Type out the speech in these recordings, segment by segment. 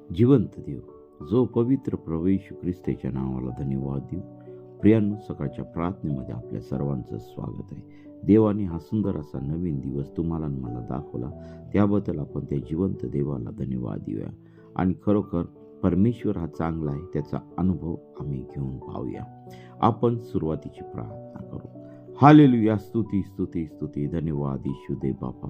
जिवंत देव, जो पवित्र प्रभू येशू ख्रिस्ताच्या नावाला धन्यवाद देऊ. प्रियांनो, सकाळच्या प्रार्थनेमध्ये आपल्या सर्वांचं स्वागत आहे. देवाने हा सुंदर असा नवीन दिवस तुम्हाला आणि मला दाखवला, त्याबद्दल आपण त्या जिवंत देवाला धन्यवाद देऊया. आणि खरोखर परमेश्वर हा चांगला आहे, त्याचा अनुभव आम्ही घेऊन पाहूया. आपण सुरुवातीची प्रार्थना करू. हालेलुया, स्तुती स्तुती स्तुती, धन्यवाद येशू दे बापा.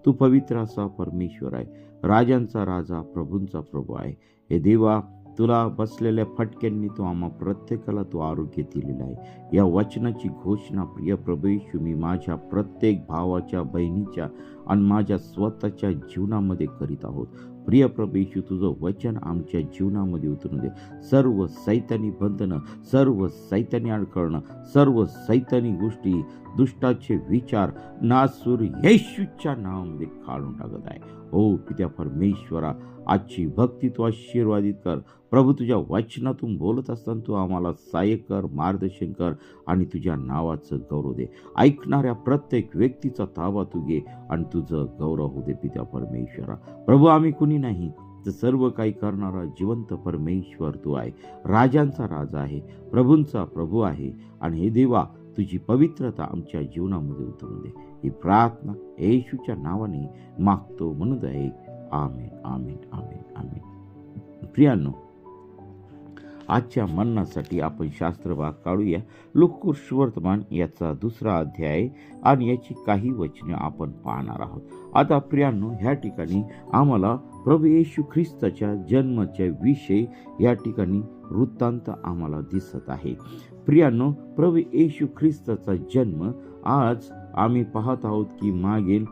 तू पवित्र असा परमेश्वर आहे, राजांचा राजा, प्रभूंचा प्रभू आहे. हे देवा, तुला बसलेल्या फटक्यांनी तू आम्हा प्रत्येकाला तू आरोग्य दिलेलं आहे. या वचनाची घोषणा प्रिय प्रभू येशू मी माझ्या प्रत्येक भावाच्या, बहिणीच्या आणि माझ्या स्वतःच्या जीवनामध्ये करीत आहोत. प्रिय प्रभू येशू, तुझं वचन आमच्या जीवनामध्ये उतरून दे. सर्व सैतानी बंधनं, सर्व सैतानी अडकळणं, सर्व सैतानी गोष्टी, दुष्टाचे विचार नासूर येशूच्या नावामध्ये काढून टाकत आहे. हो पित्या परमेश्वरा, आजची भक्ती तू आशीर्वादित कर. प्रभू, तुझ्या वचनातून बोलत असताना तू आम्हाला सहाय्य कर, मार्गदर्शन कर आणि तुझ्या नावाचं गौरव दे. ऐकणाऱ्या प्रत्येक व्यक्तीचा ताबा तू घे आणि तुझं गौरव होऊ दे पित्या परमेश्वरा. प्रभू, आम्ही कुणी नाही, तर सर्व काही करणारा जिवंत परमेश्वर तू आहे. राजांचा राजा आहे, प्रभूंचा प्रभू आहे. आणि हे देवा, तुझी पवित्रता आमच्या जीवनामध्ये उतरून दे. ही प्रार्थना येशूच्या नावाने मागतो म्हणून आहे. आमेन आमेन आमेन आमेन. प्रियांनो, आजच्या मन्नासाठी आपण शास्त्रभाग काढूया. लूका सुवर्तमान याचा 2रा अध्याय आणि याची काही वचने आपण पाहणार आहोत. आता प्रियांनो, ह्या ठिकाणी आम्हाला प्रभू येशू ख्रिस्ताच्या जन्माच्या विषयी या ठिकाणी वृत्तांत आम्हाला दिसत आहे. प्रियांनो, प्रभू येशू ख्रिस्ताचा जन्म आज आम्ही पाहत आहोत की मागील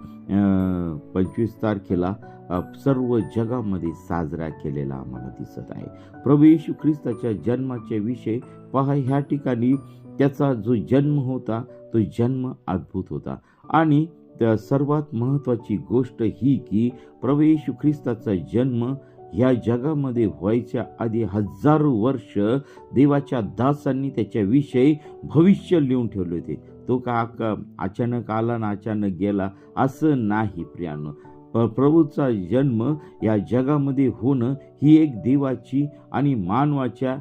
25 तारखेला सर्व जगामध्ये साजरा केलेला आम्हाला दिसत आहे. प्रभू येशू ख्रिस्ताच्या जन्माच्या विषयी पहा, ह्या ठिकाणी त्याचा जो जन्म होता तो जन्म अद्भुत होता. आणि सर्वात महत्त्वाची गोष्ट ही की प्रभू येशू ख्रिस्ताचा जन्म या जगामध्ये व्हायच्या आधी हजारो वर्ष देवाच्या दासांनी त्याच्याविषयी भविष्य लिहून ठेवले होते. तो का अचानक आला ना अचानक गेला असं नाही प्रियांनो. प्रभूचा जन्म या जगामध्ये होणं ही एक देवाची आणि मानवाच्या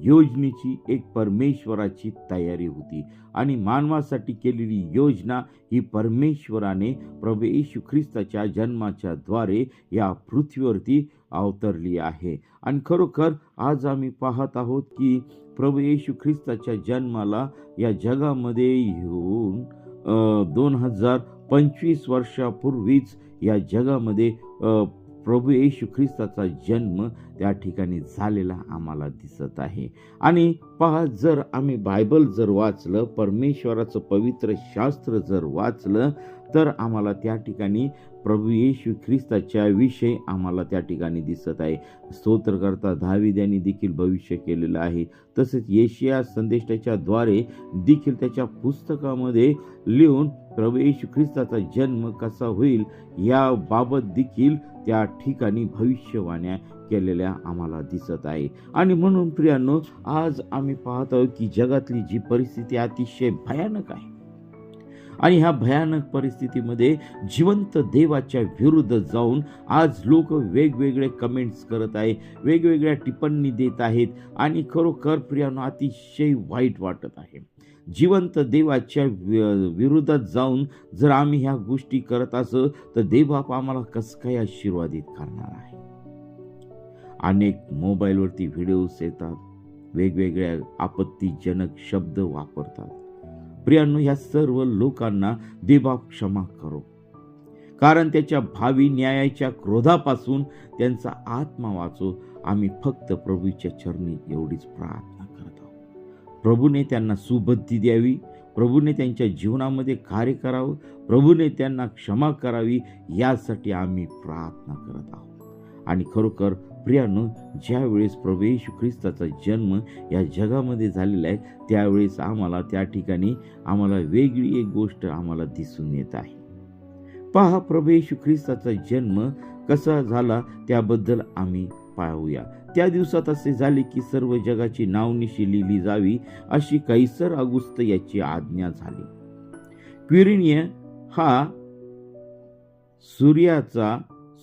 योजनेची, एक परमेश्वराची तयारी होती. आणि मानवासाठी केलेली योजना ही परमेश्वराने प्रभू येशू ख्रिस्ताच्या जन्माच्या द्वारे या पृथ्वीवरती अवतरली आहे. आणि खरोखर आज आम्ही पाहत आहोत की प्रभू येशू ख्रिस्ताच्या जन्माला या जगामध्ये येऊन 2025 वर्षापूर्वीच या जगामध्ये प्रभू येशू ख्रिस्ताचा जन्म त्या ठिकाणी झालेला आम्हाला दिसत आहे. आणि पहा, जर आम्ही बायबल जर वाचलं, परमेश्वराचं पवित्र शास्त्र जर वाचलं, तर आम्हाला त्या ठिकाणी प्रभू येशू ख्रिस्ताच्या विषयी आम्हाला त्या ठिकाणी दिसत आहे. स्तोत्रकर्ता दावीद यांनी देखील भविष्य केलेलं आहे. तसेच येशया संदेष्टाच्या द्वारे देखील त्याच्या पुस्तकामध्ये लिहून प्रभू येशू ख्रिस्ताचा जन्म कसा होईल याबाबत देखील त्या ठिकाणी भविष्यवाण्या केलेल्या आम्हाला दिसत आहे. आणि म्हणून प्रियांनो, आज आम्ही पाहत आहोत की जगातली जी परिस्थिती अतिशय भयानक आहे. आणि ह्या भयानक परिस्थितीमध्ये जिवंत देवाच्या विरुद्ध जाऊन आज लोक वेगवेगळे कमेंट्स करत आहे, वेगवेगळ्या टिप्पणी देत आहेत. आणि खरोखर प्रियांनो, अतिशय वाईट वाटत आहे. जिवंत देवाच्या विरोधात जाऊन जर आम्ही ह्या गोष्टी करत असो तर देवबाप आम्हाला कसं काय आशीर्वादित करणार आहे. अनेक मोबाईलवरती व्हिडिओज येतात, वेगवेगळ्या आपत्तीजनक शब्द वापरतात. प्रियांनो, ह्या सर्व लोकांना देवबाप क्षमा करो, कारण त्याच्या भावी न्यायाच्या क्रोधापासून त्यांचा आत्मा वाचो. आम्ही फक्त प्रभूच्या चरणी एवढीच प्रार्थना करत आहोत. प्रभूने त्यांना सुबुद्धी द्यावी, प्रभूने त्यांच्या जीवनामध्ये कार्य करावं, प्रभूने त्यांना क्षमा करावी, यासाठी आम्ही प्रार्थना करत आहोत. आणि खरोखर प्रियांनो, ज्यावेळेस प्रभू येशू ख्रिस्ताचा जन्म या जगामध्ये झालेला आहे त्यावेळेस आम्हाला त्या ठिकाणी आम्हाला वेगळी एक गोष्ट आम्हाला दिसून येत आहे. पहा, प्रभू येशू ख्रिस्ताचा जन्म कसा झाला त्याबद्दल आम्ही पाहूया. त्या दिवसात असे झाले की सर्व जगाची नावनिशी लिहिली जावी अशी कैसर ऑगस्ट याची आज्ञा झाली. क्विरिनिय हा सूर्याचा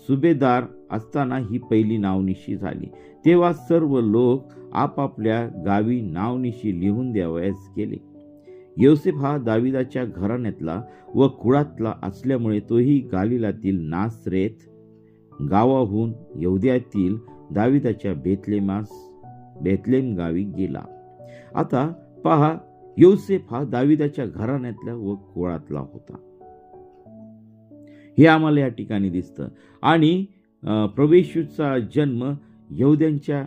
सुभेदार असताना ही पहिली नावनिशी झाली. तेव्हा सर्व लोक आपापल्या गावी नावनिशी लिहून द्यावयास गेले. योसेफ हा दाविदाच्या घराण्यातला व कुळातला असल्यामुळे तोही गालिलातील नासरेत गावाहून यहूद्यातील दाविदाच्या बेथलेम गावी गेला. आता पहा, योसेफ हा दाविदाच्या घराण्यातला व कुळातला होता, हे आम्हाला या ठिकाणी दिसतं. आणि प्रभू येशूचा जन्म यहूद्यांच्या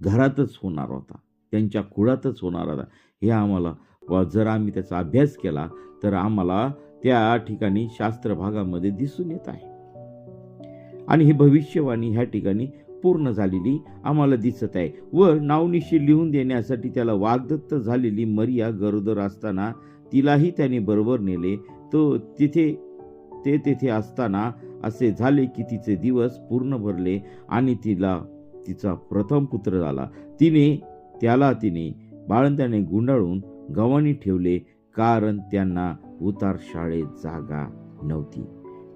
घरातच होणार होता, त्यांच्या कुळातच होणार होता. हे आम्हाला जर आम्ही त्याचा अभ्यास केला तर आम्हाला त्या ठिकाणी शास्त्र भागामध्ये दिसून येत आहे. आणि ही भविष्यवाणी ह्या ठिकाणी पूर्ण झालेली आम्हाला दिसत आहे. व नावनिशी लिहून देण्यासाठी त्याला वाग्दत्त झालेली मरिया गरोदर असताना तिलाही त्याने बरोबर नेले. तो तेथे असताना असे झाले की तिचे दिवस पूर्ण भरले आणि तिचा प्रथम पुत्र झाला. तिने बाळंत्याने गुंडाळून गव्हाणी ठेवले, कारण त्यांना उतार शाळेत जागा नव्हती.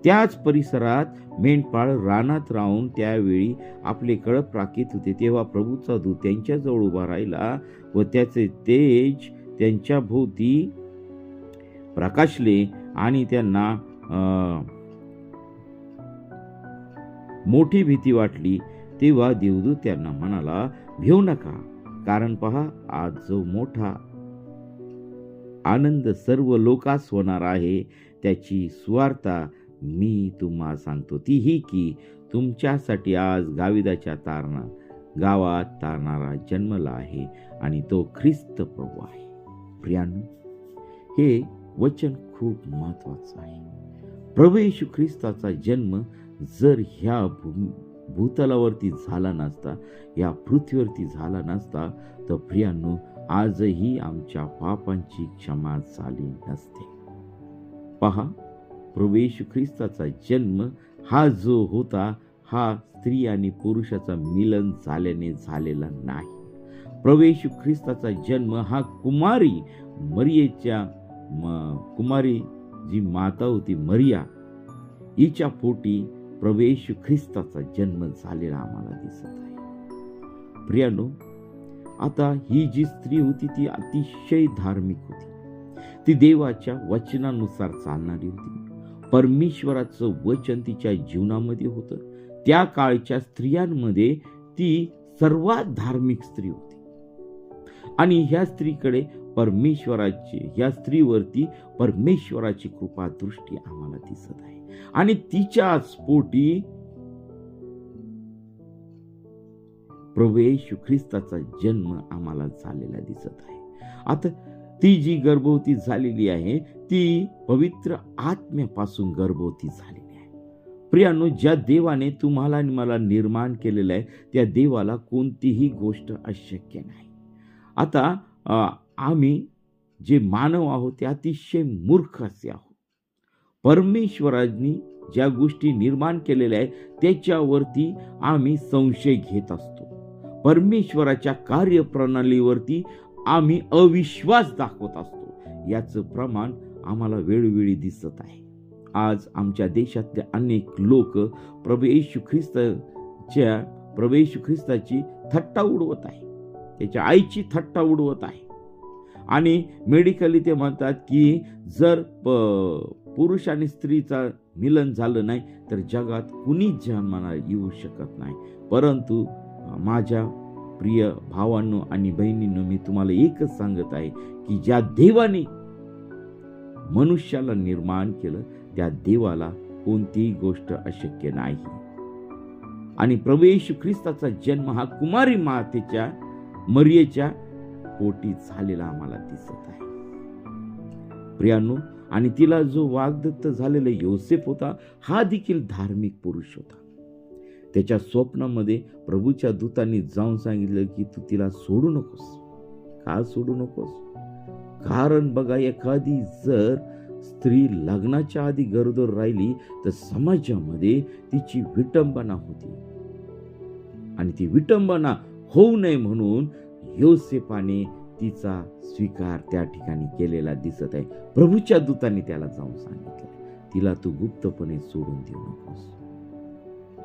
त्याच परिसरात मेंढपाळ रानात राहून त्यावेळी आपले कळप राखीत होते. तेव्हा प्रभूचा दूत त्यांच्याजवळ उभा राहिला व त्याचे तेज त्यांच्या भोवती प्रकाशले आणि त्यांना मोठी भीती वाटली. तेव्हा देवदूत त्यांना म्हणाला, भिवू नका, कारण पहा, आज जो मोठा आनंद सर्व लोकांस होणार आहे त्याची सुवार्ता मी तुम्हा सांगतो. ती ही की तुमच्यासाठी आज दाविदाच्या गावात तारणारा जन्मला आहे आणि तो ख्रिस्त प्रभू आहे. प्रियांनो, हे वचन खूप महत्वाचं आहे. प्रभू येशू ख्रिस्ताचा जन्म जर ह्या भूतलावरती झाला नसता, या पृथ्वीवरती झाला नसता, तर प्रियांनो, आजही आमच्या पापांची क्षमा झाली नसते. पहा, प्रभू येशू ख्रिस्ताचा जन्म हा जो होता, हा स्त्री आणि पुरुषाचा मिलन झाल्याने झालेला नाही. प्रभू येशू ख्रिस्ताचा जन्म हा कुमारी जी माता होती मरिया, हिच्या पोटी प्रभू येशू ख्रिस्ताचा जन्म झालेला आम्हाला दिसत आहे. प्रियानो, आता ही जी स्त्री होती ती अतिशय धार्मिक होती. ती देवाच्या वचनानुसार चालणारी होती. परमेश्वराचं वचन तिच्या जीवनामध्ये होतं. त्या काळच्या स्त्रियांमध्ये ती सर्वात धार्मिक स्त्री होती. आणि ह्या स्त्रीवरती परमेश्वराची कृपा दृष्टी आम्हाला दिसत आहे. आणि तिच्याच पोटी प्रभू येशू ख्रिस्ताचा जन्म आम्हाला झालेला दिसत आहे. आता ती जी गर्भवती झालेली आहे ती पवित्र आत्म्यापासून गर्भवती झालेली आहे. प्रियांनो, ज्या देवाने तुम्हाला आणि मला निर्माण केलेलं आहे त्या देवाला कोणतीही गोष्ट अशक्य नाही. आता आम्ही जे मानव आहोत ते अतिशय मूर्ख असे आहोत. परमेश्वरांनी ज्या गोष्टी निर्माण केलेल्या आहेत त्याच्यावरती आम्ही संशय घेत असतो. परमेश्वराच्या कार्यप्रणालीवरती आम्ही अविश्वास दाखवत असतो. याचं प्रमाण आम्हाला वेळोवेळी दिसत आहे. आज आमच्या देशातले अनेक लोक प्रभू येशू ख्रिस्ताची थट्टा उडवत आहे, त्याच्या आईची थट्टा उडवत आहे. आणि मेडिकली ते म्हणतात की जर पुरुष आणि स्त्रीचा मिलन झालं नाही तर जगात कुणीच जन्माला येऊ शकत नाही. परंतु माझ्या प्रिय भावांनो आणि बहिणींनो, मी तुम्हाला एकच सांगत आहे की ज्या देवाने मनुष्याला निर्माण केलं त्या देवाला कोणतीही गोष्ट अशक्य नाही. आणि प्रभू येशू ख्रिस्ताचा जन्म हा कुमारी मातेच्या मरियेच्या पोटी झालेला आम्हाला दिसत आहे. प्रियांनो, आणि तिला जो वाग्दत्त झालेला योसेफ होता हा देखील धार्मिक पुरुष होता. त्याच्या स्वप्नामध्ये प्रभूच्या दूतांनी जाऊन सांगितलं की तू तिला सोडू नकोस. का सोडू नकोस? कारण बघा, एखादी जर स्त्री लग्नाच्या आधी गरोदर राहिली तर समाजामध्ये तिची विटंबना होती. आणि ती विटंबना होऊ नये म्हणून योसेफाने तिचा स्वीकार त्या ठिकाणी केलेला दिसत आहे. प्रभूच्या दूतांनी त्याला जाऊन सांगितलं, तिला तू गुप्तपणे सोडून देऊ नकोस.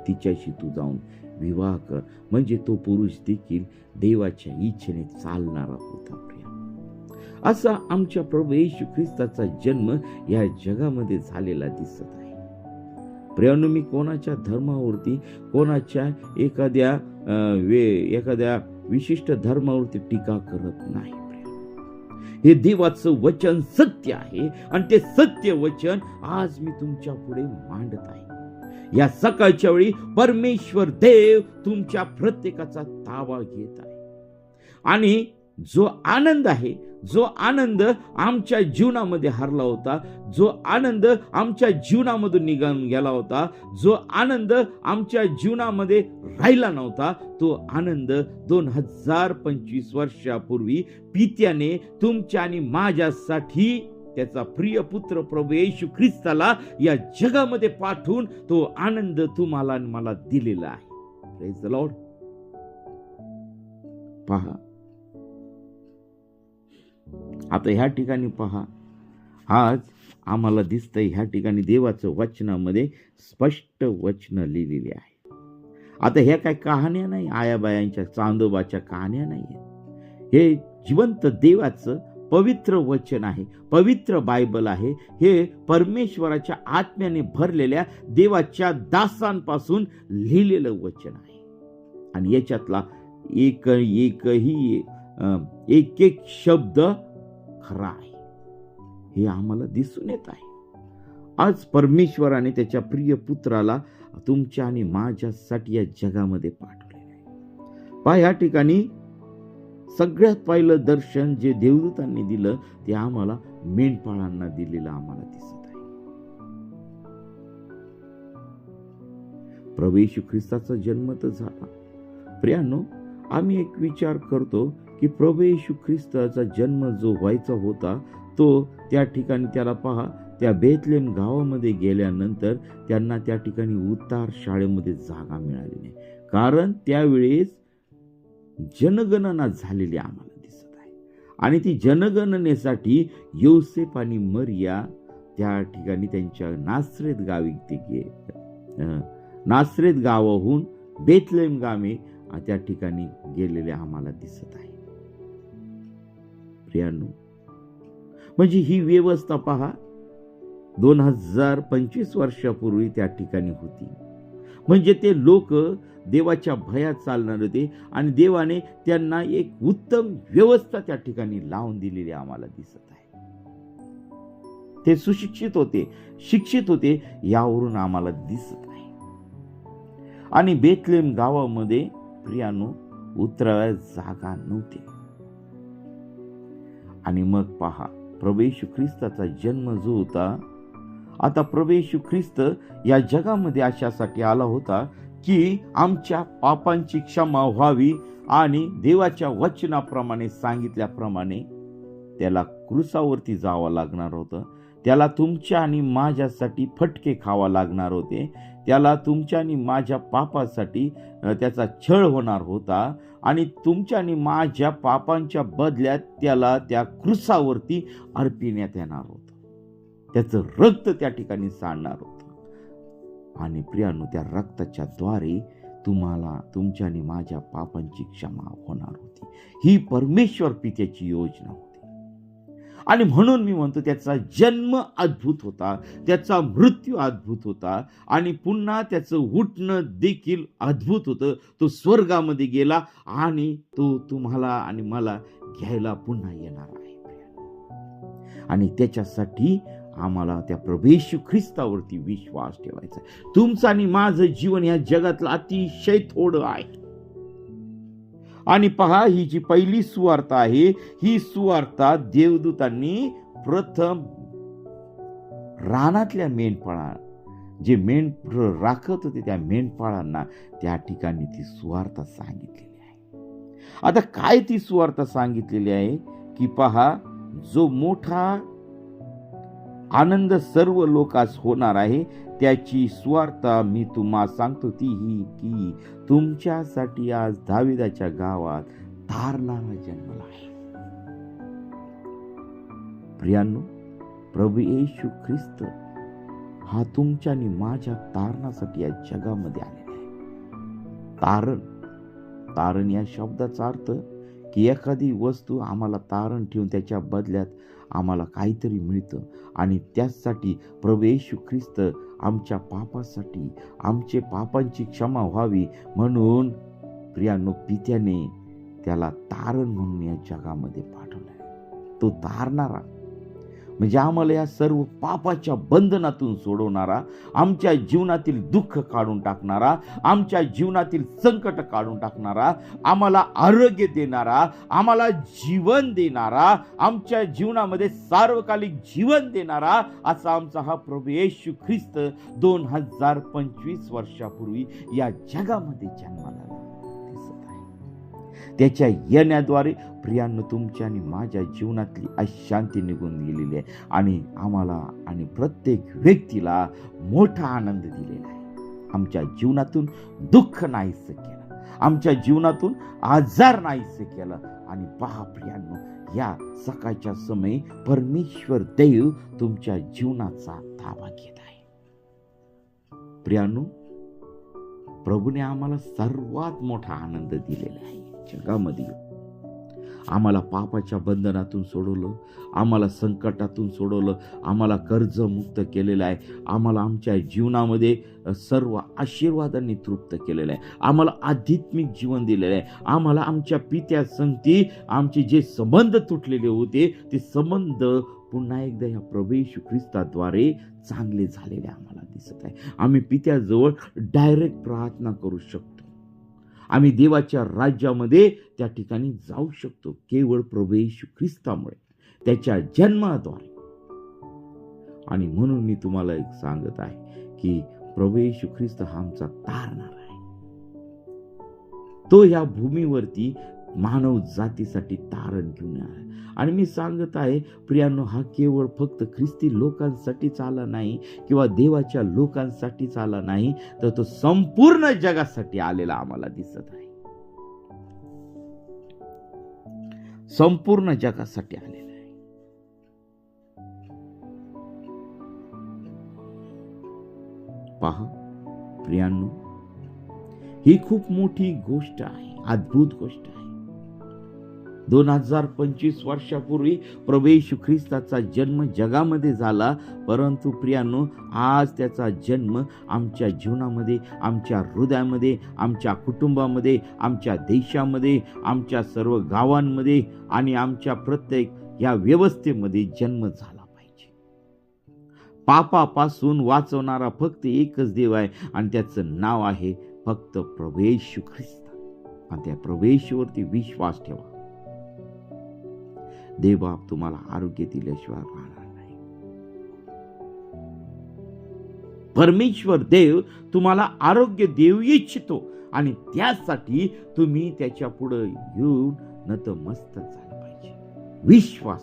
तिच्याशी तू जाऊन विवाह कर. म्हणजे तो पुरुष देखील देवाच्या इच्छेने चालणारा होता. प्रिय, असा आमच्या प्रभू येशू ख्रिस्ताचा जन्म या जगामध्ये झालेला दिसत आहे. प्रियानो, मी कोणाच्या धर्मावरती, कोणाच्या एखाद्या विशिष्ट धर्मावरती टीका करत नाही. हे देवाचं वचन सत्य आहे आणि ते सत्य वचन आज मी तुमच्या पुढे मांडत आहे. या सकाळच्या वेळी परमेश्वर देव तुमच्या प्रत्येकाचा ताबा घेत आहे. आणि जो आनंद आहे, जो आनंद आमच्या जीवनामध्ये हरला होता, जो आनंद आमच्या जीवनामधून निघून गेला होता, जो आनंद आमच्या जीवनामध्ये राहिला नव्हता, तो आनंद 2025 वर्षापूर्वी पित्याने तुमच्या आणि माझ्यासाठी त्याचा प्रिय पुत्र प्रभू येशू ख्रिस्ताला या जगामध्ये पाठवून तो आनंद तुम्हाला आणि मला दिलेला आहे. Praise the Lord. पहा, आता ह्या ठिकाणी पहा, आज आम्हाला दिसतंय ह्या ठिकाणी देवाचं वचनामध्ये स्पष्ट वचन लिहिलेली आहे. आता ह्या काय कहाण्या नाही, आयाबायांच्या चांदोबाच्या कहाण्या नाही. हे जिवंत देवाचं पवित्र वचन आहे, पवित्र बायबल आहे. हे परमेश्वराच्या आत्म्याने भरलेल्या देवाच्या दासांपासून लिहिलेलं वचन आहे. आणि याच्यातला एक शब्द खरा आहे, हे आम्हाला दिसून येत आहे. आज परमेश्वराने त्याच्या प्रिय पुत्राला तुमच्या आणि माझ्यासाठी या जगामध्ये पाठवलेलं आहे. पहा, या ठिकाणी सगळ्यात पहिलं दर्शन जे देवदूतांनी दिलं ते आम्हाला मेंढपाळांना दिलेलं आम्हाला दिसत आहे. प्रभू येशू ख्रिस्ताचा जन्म तर झाला. प्रियानो, आम्ही एक विचार करतो की प्रभू येशू ख्रिस्ताचा जन्म जो व्हायचा होता तो त्या ठिकाणी, त्याला पहा, त्या बेथलेम गावामध्ये गेल्यानंतर त्यांना त्या ठिकाणी उतार शाळेमध्ये जागा मिळाली नाही. कारण त्यावेळेस जनगणना झालेली आम्हाला दिसत आहे. आणि ती जनगणनेसाठी योसेफ आणि मरिया त्या ठिकाणी त्यांच्या नासरेत गावी नासरेत गावाहून बेथलेम गावे त्या ठिकाणी गेलेले आम्हाला दिसत आहे. प्रियानो, म्हणजे ही व्यवस्था पहा 2025 वर्षापूर्वी त्या ठिकाणी होती. म्हणजे ते लोक देवाच्या भयात चालणार होते आणि देवाने त्यांना एक उत्तम व्यवस्था त्या ठिकाणी लावून दिलेली आम्हाला दिसत आहे. ते सुशिक्षित होते, शिक्षित होते, यावरून आम्हाला दिसत आहे. आणि बेथलेम गावामध्ये प्रियानो उतराव्या जागा नव्हती. आणि मग पहा, प्रभू येशू ख्रिस्ताचा जन्म जो होता, आता प्रभू येशू ख्रिस्त या जगामध्ये अशासाठी आला होता की आमच्या पापांची क्षमा व्हावी आणि देवाच्या वचनाप्रमाणे सांगितल्याप्रमाणे त्याला क्रूसावरती जावं लागणार होतं. त्याला तुमच्या आणि माझ्यासाठी फटके खावा लागणार होते. त्याला तुमच्या आणि माझ्या पापासाठी त्याचा छळ होणार होता आणि तुमच्या आणि माझ्या पापांच्या बदल्यात त्याला त्या क्रूसावरती अर्पिण्यात येणार होतं. त्याचं रक्त त्या ठिकाणी सांडणार होतं. आणि प्रियानो, त्या रक्ताच्या द्वारे तुम्हाला, तुमच्या आणि माझ्या पापांची क्षमा होणार होती. ही परमेश्वर पित्याची योजना होती. आणि म्हणून मी म्हणतो त्याचा जन्म अद्भुत होता, त्याचा मृत्यू अद्भुत होता आणि पुन्हा त्याचं उठणं देखील अद्भुत होतं. तो स्वर्गामध्ये गेला आणि तो तुम्हाला आणि मला घ्यायला पुन्हा येणार आहे. आणि त्याच्यासाठी आम्हाला त्या प्रभू येशू ख्रिस्तावरती विश्वास ठेवायचा. तुमचं आणि माझं जीवन या जगातलं अतिशय थोडं आहे. आणि पहा, ही जी पहिली सुवार्ता आहे, ही सुवार्ता देवदूतांनी प्रथम रानातल्या मेंढपाळा, जे मेंढ राखत होते त्या मेंढपाळांना त्या ठिकाणी ती सुवार्ता सांगितलेली आहे. आता काय ती सुवार्ता सांगितलेली आहे की पहा, जो मोठा आनंद सर्व लोकांस होणार आहे त्याची सुवार्ता मी तुम्हाला सांगतो, ती ही की तुमच्यासाठी आज दाविदाच्या गावात तारणारा जन्मला आहे. प्रियांनो, प्रभू येशू ख्रिस्त हा तुमच्या आणि माझ्या तारणासाठी या जगामध्ये आलेला आहे. तारण. तारण या शब्दाचा अर्थ की एखादी वस्तू आम्हाला तारण ठेवून त्याच्या बदल्यात आम्हाला काहीतरी मिळतं, आणि त्यासाठी प्रभू येशू ख्रिस्त आमच्या पापासाठी, आमचे पापांची क्षमा व्हावी म्हणून प्रियानो पित्याने त्याला तारण म्हणून या जगामध्ये पाठवलाय. तो तारणारा म्हणजे आम्हाला या सर्व पापाच्या बंधनातून सोडवणारा, आमच्या जीवनातील दुःख काढून टाकणारा, आमच्या जीवनातील संकट काढून टाकणारा, आम्हाला आरोग्य देणारा, आम्हाला जीवन देणारा, आमच्या जीवनामध्ये सार्वकालिक जीवन देणारा असा आमचा हा प्रभू येशू ख्रिस्त 2025 वर्षापूर्वी या जगामध्ये जन्माला दिसत आहे. त्याच्या येण्याद्वारे प्रियांनो तुमच्या आणि माझ्या जीवनातली अशांती निघून गेलेली आहे, आणि आम्हाला आणि प्रत्येक व्यक्तीला मोठा आनंद दिलेला आहे. आमच्या जीवनातून दुःख नाहीसं केलं, आमच्या जीवनातून आजार नाहीसं केलं. आणि पहा प्रियांनो, या सकाळच्या समयी परमेश्वर देव तुमच्या जीवनाचा ताबा घेत आहे. प्रियांनो, प्रभूने आम्हाला सर्वात मोठा आनंद दिलेला आहे जगामध्ये. आम्हाला पापाच्या बंधनातून सोडवलं, आम्हाला संकटातून सोडवलं, आम्हाला कर्जमुक्त केलेलं आहे, आम्हाला आमच्या जीवनामध्ये सर्व आशीर्वादांनी तृप्त केलेलं आहे, आम्हाला आध्यात्मिक जीवन दिलेलं आहे, आम्हाला आमच्या पित्या संगती आमचे जे संबंध तुटलेले होते ते संबंध पुन्हा एकदा या प्रभू येशू ख्रिस्ताद्वारे चांगले झालेले आम्हाला दिसत आहे. आम्ही पित्याजवळ डायरेक्ट प्रार्थना करू शकतो. आम्ही देवाच्या राज्यामध्ये त्या ठिकाणी जाऊ शकतो केवळ प्रभू येशू ख्रिस्तामुळे, त्याच्या जन्माद्वारे. आणि म्हणून मी तुम्हाला एक सांगत आहे की प्रभू येशू ख्रिस्त हा आमचा तारणारा आहे. तो या भूमीवरती मानव जातीसाठी तारण घेऊन आला. आणि मी सांगत आहे प्रियांनो, हा केवळ फक्त ख्रिस्ती लोकांसाठीच आला नाही किंवा देवाच्या लोकांसाठीच आला नाही, तर तो संपूर्ण जगासाठी आलेला आम्हाला दिसत आहे. संपूर्ण जगासाठी आलेला आहे. पहा प्रियांनो, ही खूप मोठी गोष्ट आहे, अद्भुत गोष्ट आहे. 2025 वर्षापूर्वी प्रभू येशू ख्रिस्ताचा जन्म जगामध्ये झाला, परंतु प्रियांनो आज त्याचा जन्म आमच्या जीवनामध्ये, आमच्या हृदयामध्ये, आमच्या कुटुंबामध्ये, आमच्या देशामध्ये, आमच्या सर्व गावांमध्ये आणि आमच्या प्रत्येक या व्यवस्थेमध्ये जन्म झाला पाहिजे. पापापासून वाचवणारा फक्त एकच देव आहे, आणि त्याचं नाव आहे फक्त प्रभू येशू ख्रिस्त. आणि त्या प्रभू येशूवरती विश्वास ठेवा. देवबाप तुम्हाला आरोग्य दिल्याशिवाय राहणार नाही. परमेश्वर देव तुम्हाला आरोग्य देऊ इच्छितो, आणि त्यासाठी तुम्ही त्याच्या पुढे येऊन नतमस्तक झालं पाहिजे. विश्वास.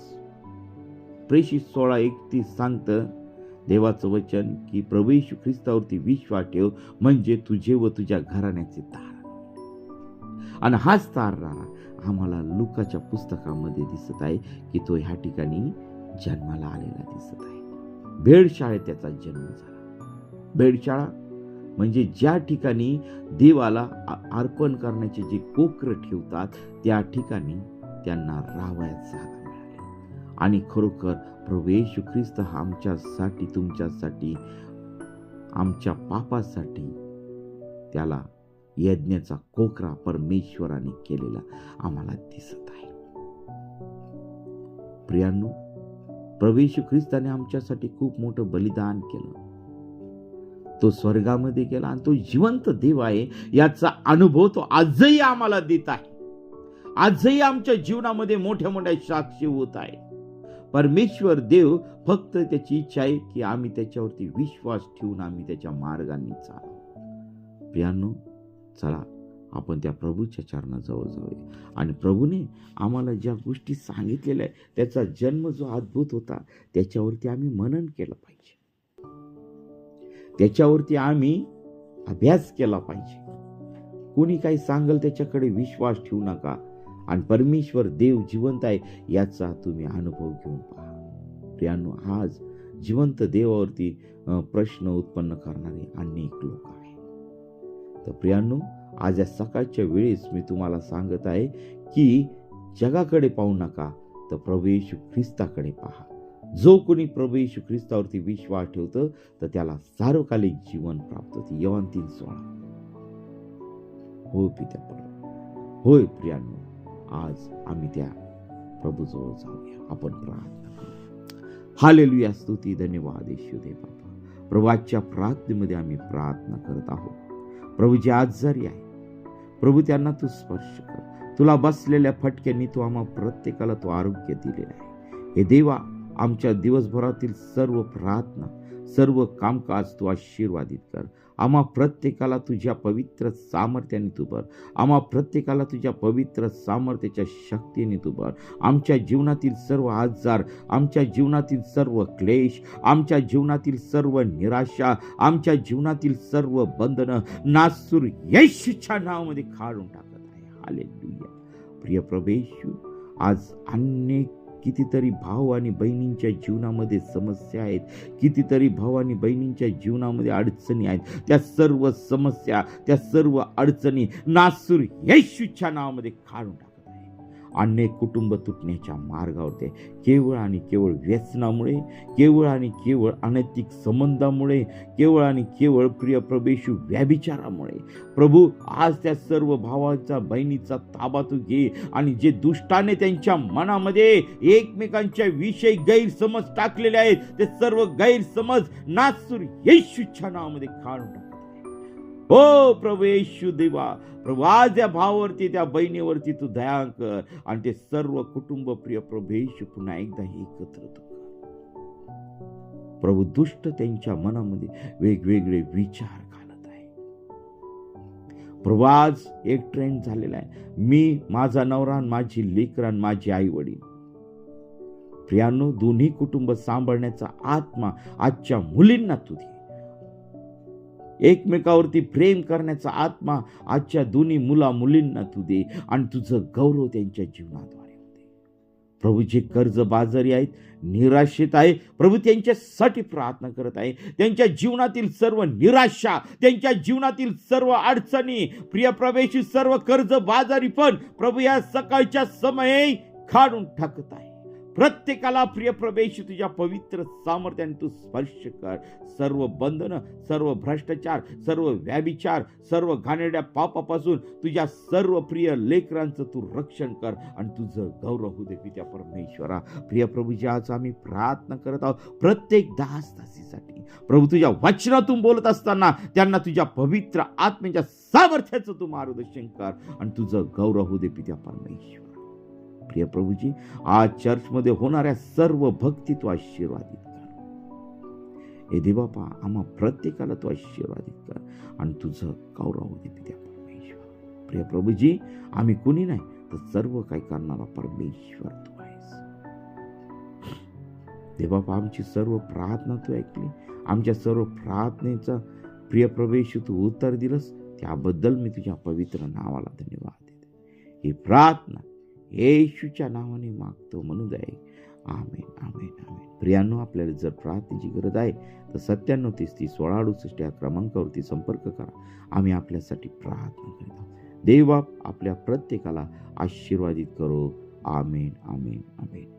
प्रेषित 16:31 सांगतं देवाचं वचन की प्रभू येशू ख्रिस्तावरती विश्वास ठेव, म्हणजे तुझे व तुझ्या घराण्याचे तारण. आणि हाच तारणारा आम्हाला लुकाच्या पुस्तकामध्ये दिसत आहे की तो ह्या ठिकाणी जन्माला आलेला दिसत आहे. भेडशाळेत त्याचा जन्म झाला. भेडशाळा म्हणजे ज्या ठिकाणी देवाला अर्पण करण्याचे जे कोकर ठेवतात त्या ठिकाणी त्यांना राहावयास जागा मिळाली. आणि खरोखर प्रभू येशू ख्रिस्त हा आमच्यासाठी, तुमच्यासाठी, आमच्या पापासाठी त्याला यज्ञाचा कोकरा परमेश्वराने केलेला आम्हाला दिसत आहे. प्रियांनो, प्रभू येशू ख्रिस्ताने आमच्यासाठी खूप मोठं बलिदान केलं. तो स्वर्गामध्ये गेला आणि तो जिवंत देव आहे याचा अनुभव तो आजही आम्हाला देत आहे. आजही आमच्या जीवनामध्ये मोठ्या मोठ्या साक्षी होत आहे. परमेश्वर देव फक्त त्याची इच्छा आहे की आम्ही त्याच्यावरती विश्वास ठेवून आम्ही त्याच्या मार्गाने चालावं. प्रियांनो, चला आपण त्या प्रभूच्या चरणाजवळ जाऊया. आणि प्रभूने आम्हाला ज्या गोष्टी सांगितलेल्या आहेत त्याचा जन्म जो अद्भुत होता त्याच्यावरती आम्ही मनन केलं पाहिजे, त्याच्यावरती आम्ही अभ्यास केला पाहिजे. कोणी काही सांगेल त्याच्याकडे विश्वास ठेवू नका. आणि परमेश्वर देव जिवंत आहे याचा तुम्ही अनुभव घेऊन पहा. प्रियांनो, आज जिवंत देवावरती प्रश्न उत्पन्न करणारे अनेक लोक आहेत. तर प्रियांनो, आज या सकाळच्या वेळेस मी तुम्हाला सांगत आहे की जगाकडे पाहू नका, तर प्रभू येशू ख्रिस्ताकडे पहा. जो कोणी प्रभू येशू ख्रिस्तावरती विश्वास ठेवतो तर त्याला सार्वकालिक जीवन प्राप्त होते. योहान 3:16. हो पित्या प्रभू, होय प्रियांनो, आज आम्ही त्या प्रभूजवळ जाऊया. आपण प्रार्थना करू. हालेलुया, स्तुती, धन्यवाद येशू दे बाबा. प्रभू, आजच्या प्रार्थनेमध्ये आम्ही प्रार्थना करत आहोत. प्रभू, जे आजारी आहे प्रभू, त्यांना तू स्पर्श कर. तुला बसलेल्या फटक्यांनी तू आम्हा प्रत्येकाला तू आरोग्य दिलेलं आहे. हे देवा, आमच्या दिवसभरातील सर्व प्रार्थना, सर्व कामकाज तू आशीर्वादित कर. आम्हा प्रत्येकाला तुझ्या पवित्र सामर्थ्याने तू भर. आम्हा प्रत्येकाला तुझ्या पवित्र सामर्थ्याच्या शक्तीने तू भर. आमच्या जीवनातील सर्व आजार, आमच्या जीवनातील सर्व क्लेश, आमच्या जीवनातील सर्व निराशा, आमच्या जीवनातील सर्व बंधनं नासूर येशूच्या नावामध्ये काढून टाकत आहे. हालेलुया. प्रिय प्रभू येशू, आज अनेक कितीतरी भाऊ आणि बहिणींच्या जीवनामध्ये समस्या आहेत, कितीतरी भाऊ आणि बहिणींच्या जीवनामध्ये अडचणी आहेत. त्या सर्व समस्या, त्या सर्व अडचणी नासूर येशूच्या नावामध्ये काढून टाकत आहे. अनेक कुटुंब तुटण्याच्या मार्गावरती केवळ आणि केवळ व्यसनामुळे, केवळ आणि केवळ अनैतिक संबंधामुळे, केवळ आणि केवळ प्रिय प्रभू येशू व्यभिचारामुळे. प्रभू, आज त्या सर्व भावाचा बहिणीचा ताबा तू घे आणि जे दुष्टाने त्यांच्या मनामध्ये एकमेकांच्या विषयी गैरसमज टाकलेले आहेत, ते सर्व गैरसमज नासूर येशूच्या नावामध्ये काढून टाक. हो प्रभू येशू देवा, प्रभू, आज या भावावरती, त्या बहिणीवरती तू दया कर आणि ते सर्व कुटुंब प्रिय प्रभू येशू पुन्हा एकदा एकत्र तू कर. प्रभू, दुष्ट त्यांच्या मनामध्ये वेगवेगळे विचार घालत आहे. प्रभू, आज एक ट्रेंड झालेला आहे, मी, माझा नवरा, माझी लेकरं, माझी आई वडील. प्रियांनो, दोन्ही कुटुंब सांभाळण्याचा आत्मा आजच्या मुलींना तू दे. एकमेकावरती प्रेम करण्याचा आत्मा आजच्या दोन्ही मुला मुलींना तू दे आणि तुझं गौरव त्यांच्या जीवनाद्वारे होते. प्रभू, जे कर्ज बाजारी आहेत, निराशेत आहे, प्रभू, त्यांच्यासाठी प्रार्थना करत आहे. त्यांच्या जीवनातील सर्व निराशा, त्यांच्या जीवनातील सर्व अडचणी, प्रिय प्रभू, सर्व कर्ज बाजारी पण प्रभू या सकाळच्या समयी काढून टाकत आहे. प्रत्येकाला प्रिय प्रभू तुझ्या पवित्र सामर्थ्याने तू स्पर्श कर. सर्व बंधनं, सर्व भ्रष्टाचार, सर्व व्याभिचार, सर्व घाणेरड्या पापापासून तुझ्या सर्व प्रिय लेकरांचं तू रक्षण कर आणि तुझं गौरव होऊ दे पित्या परमेश्वरा. प्रिय प्रभूजी, आज आम्ही प्रार्थना करत आहोत प्रत्येक दास-दासीसाठी. प्रभू, तुझ्या वचनातून बोलत असताना त्यांना तुझ्या पवित्र आत्म्याच्या सामर्थ्याचं तू मार्गदर्शन कर आणि तुझं गौरव होऊ दे पित्या परमेश्वरा. प्रिय प्रभूजी, आज चर्चमध्ये होणाऱ्या सर्व भक्ती तू आशीर्वादित कर. हे देवापा, आम्हा प्रत्येकाला तू आशीर्वादित कर आणि तुझं गौरव दे पित्या परमेश्वर. प्रिय प्रभूजी, आम्ही कुणी नाही तर सर्व काही करणारा परमेश्वर तू आहेस. देवापा, आमची सर्व प्रार्थना तू ऐकली, आमच्या सर्व प्रार्थनेचा प्रिय प्रभू तू उत्तर दिलंस, त्याबद्दल मी तुझ्या पवित्र नावाला धन्यवाद देते. ही प्रार्थना येशूच्या नावाने मागतो म्हणून दे. आमेन, आमेन, आमेन. प्रियांनो, आपल्याला जर प्रार्थनेची गरज आहे तर 9730301668 या क्रमांकावरती संपर्क करा. आम्ही आपल्यासाठी प्रार्थना करीत आहोत. देव आपल्या प्रत्येकाला आशीर्वादित करो. आमेन, आमेन, आमेन.